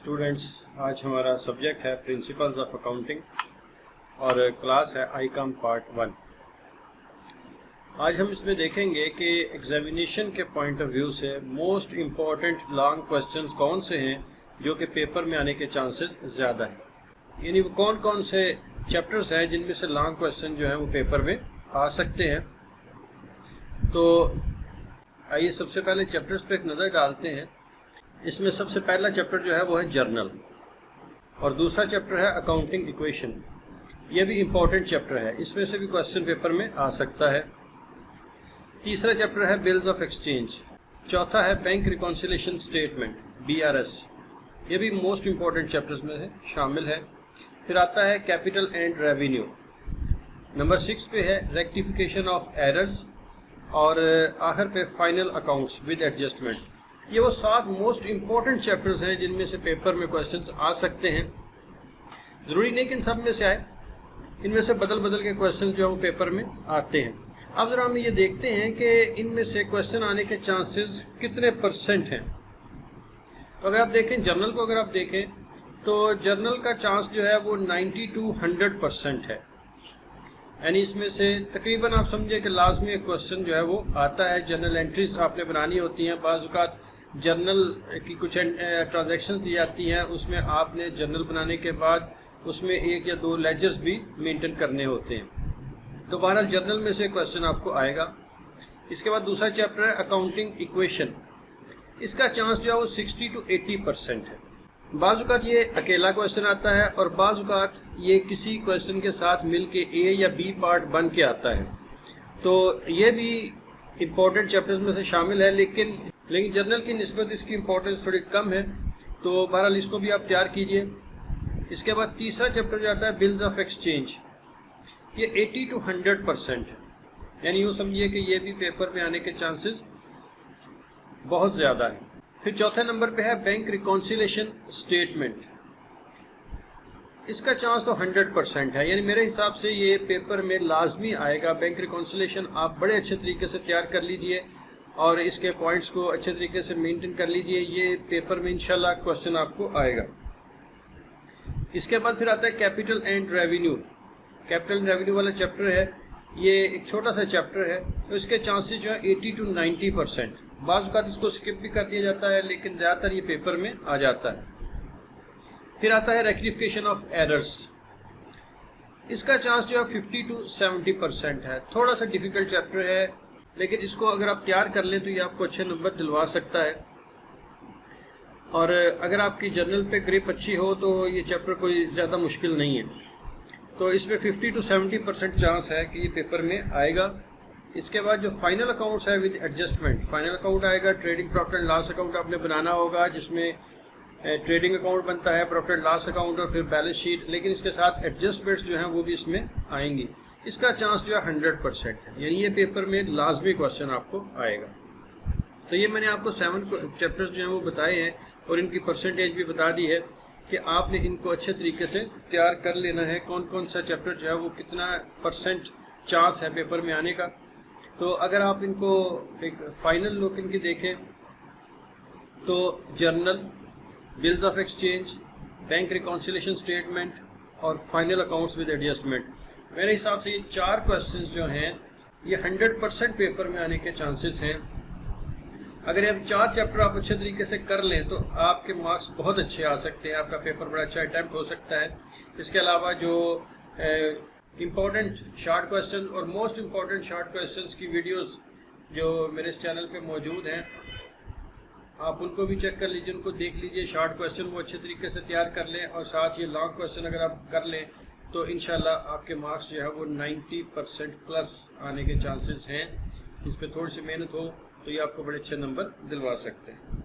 Students, आज हमारा subject है प्रिंसिपल्स ऑफ अकाउंटिंग और क्लास है आईकॉम पार्ट 1। आज हम इसमें देखेंगे कि एग्जामिनेशन के पॉइंट ऑफ व्यू से मोस्ट इम्पॉर्टेंट लॉन्ग क्वेश्चंस कौन से हैं जो कि पेपर में आने के चांसेस ज़्यादा हैं, यानी वो कौन कौन से चैप्टर्स हैं जिनमें से लॉन्ग क्वेश्चन जो हैं वो पेपर में आ सकते हैं। तो आइए सबसे पहले चैप्टर्स पे एक नज़र डालते हैं। इसमें सबसे पहला चैप्टर जो है वो है जर्नल और दूसरा चैप्टर है अकाउंटिंग इक्वेशन। ये भी इम्पोर्टेंट चैप्टर है, इसमें से भी क्वेश्चन पेपर में आ सकता है। तीसरा चैप्टर है बिल्स ऑफ एक्सचेंज। चौथा है बैंक रिकॉन्सिलेशन स्टेटमेंट BRS। ये भी मोस्ट इम्पोर्टेंट चैप्टर्स में से शामिल है। फिर आता है कैपिटल एंड रेवेन्यू। नंबर 6 पे है रेक्टिफिकेशन ऑफ एरर्स और आखिर पे फाइनल अकाउंट्स विद एडजस्टमेंट। ये वो 7 मोस्ट इम्पॉर्टेंट चैप्टर्स हैं जिनमें से पेपर में क्वेश्चंस आ सकते हैं। ज़रूरी नहीं कि इन सब में से आए, इनमें से बदल बदल के क्वेश्चंस जो है वो पेपर में आते हैं। अब ज़रा हम ये देखते हैं कि इनमें से क्वेश्चन आने के चांसेस कितने % हैं। तो अगर आप देखें जर्नल को, अगर आप देखें तो जर्नल का चांस जो है वो 90 to 100% है, यानी इसमें से तकरीबन आप समझे कि लाजमी एक क्वेश्चन जो है वो आता है। जर्नल एंट्रीज आपने बनानी होती हैं, बाज़ औक़ात जर्नल की कुछ ट्रांजैक्शंस दी जाती हैं, उसमें आपने जर्नल बनाने के बाद उसमें 1 या 2 लेजर्स भी मेंटेन करने होते हैं। तो बहरहाल जर्नल में से क्वेश्चन आपको आएगा। इसके बाद दूसरा चैप्टर है अकाउंटिंग इक्वेशन। इसका चांस जो है वो 60 to 80% है। बाज़ औक़ात ये अकेला क्वेश्चन आता है और बाज़ औक़ात ये किसी क्वेश्चन के साथ मिल के A या B पार्ट बन के आता है। तो ये भी इम्पोर्टेंट चैप्टर्स में से शामिल है, लेकिन जर्नल की निस्बत इसकी इम्पोर्टेंस थोड़ी कम है। तो बहरहाल इसको भी आप तैयार कीजिए। इसके बाद तीसरा चैप्टर जो आता है बिल्स ऑफ एक्सचेंज। ये 80 to 100% है, यानी यूँ समझिए कि ये भी पेपर में आने के चांसेस बहुत ज़्यादा है। फिर चौथे नंबर पे है बैंक रिकॉन्सिलेशन स्टेटमेंट। इसका चांस तो 100% है, यानी मेरे हिसाब से ये पेपर में लाजमी आएगा। बैंक रिकॉन्सिलेशन आप बड़े अच्छे तरीके से तैयार कर लीजिए और इसके पॉइंट्स को अच्छे तरीके से मेंटेन कर लीजिए, ये पेपर में इंशाल्लाह क्वेश्चन आपको आएगा। इसके बाद फिर आता है capital and revenue. Capital and revenue वाला चैप्टर है, ये एक छोटा सा चैप्टर है, तो इसके चांसेस जो है 80 to 90%। बाज़ औक़ात इसको स्किप भी कर दिया जाता है, लेकिन ज़्यादातर ये पेपर में आ जाता है। फिर आता है रेक्टिफिकेशन ऑफ एरर्स। इसका चांस जो है 50 to 70% है। थोड़ा सा डिफ़िकल्ट चैप्टर है, लेकिन इसको अगर आप तैयार कर लें तो ये आपको अच्छे नंबर दिलवा सकता है। और अगर आपकी जर्नल पे ग्रिप अच्छी हो तो ये चैप्टर कोई ज़्यादा मुश्किल नहीं है। तो इसमें 50 to 70% चांस है कि ये पेपर में आएगा। इसके बाद जो फाइनल अकाउंट्स है विद एडजस्टमेंट, फाइनल अकाउंट आएगा। Trading profit and loss account आपने बनाना होगा, जिसमें ट्रेडिंग अकाउंट बनता है, प्रॉफिट एंड लॉस अकाउंट और फिर बैलेंस शीट, लेकिन इसके साथ एडजस्टमेंट्स जो हैं वो भी इसमें आएंगी। इसका चांस जो है 100% है, यानी ये पेपर में लाजमी क्वेश्चन आपको आएगा। तो ये मैंने आपको 7 चैप्टर्स जो हैं वो बताए हैं और इनकी परसेंटेज भी बता दी है कि आपने इनको अच्छे तरीके से तैयार कर लेना है। कौन कौन सा चैप्टर जो है वो कितना % चांस है पेपर में आने का। तो अगर आप इनको एक फाइनल लुक इनकी देखें तो journal, bills of exchange, bank reconciliation statement और फाइनल अकाउंट्स विद एडजस्टमेंट, मेरे हिसाब से ये 4 क्वेश्चंस जो हैं ये 100% पेपर में आने के चांसेस हैं। अगर ये 4 चैप्टर आप अच्छे तरीके से कर लें तो आपके मार्क्स बहुत अच्छे आ सकते हैं, आपका पेपर बड़ा अच्छा अटैम्प्ट हो सकता है। इसके अलावा जो इम्पोर्टेंट शॉर्ट क्वेश्चन और मोस्ट इम्पोर्टेंट शॉर्ट क्वेश्चंस की वीडियोस जो मेरे इस चैनल पे मौजूद हैं, आप उनको भी चेक कर लीजिए, उनको देख लीजिए। शॉर्ट क्वेश्चन वो अच्छे तरीके से तैयार कर लें और साथ ये लॉन्ग क्वेश्चन अगर आप कर लें तो इंशाल्लाह आपके मार्क्स जो है वो 90% प्लस आने के चांसेस हैं। इस पर थोड़ी सी मेहनत हो तो ये आपको बड़े अच्छे नंबर दिलवा सकते हैं।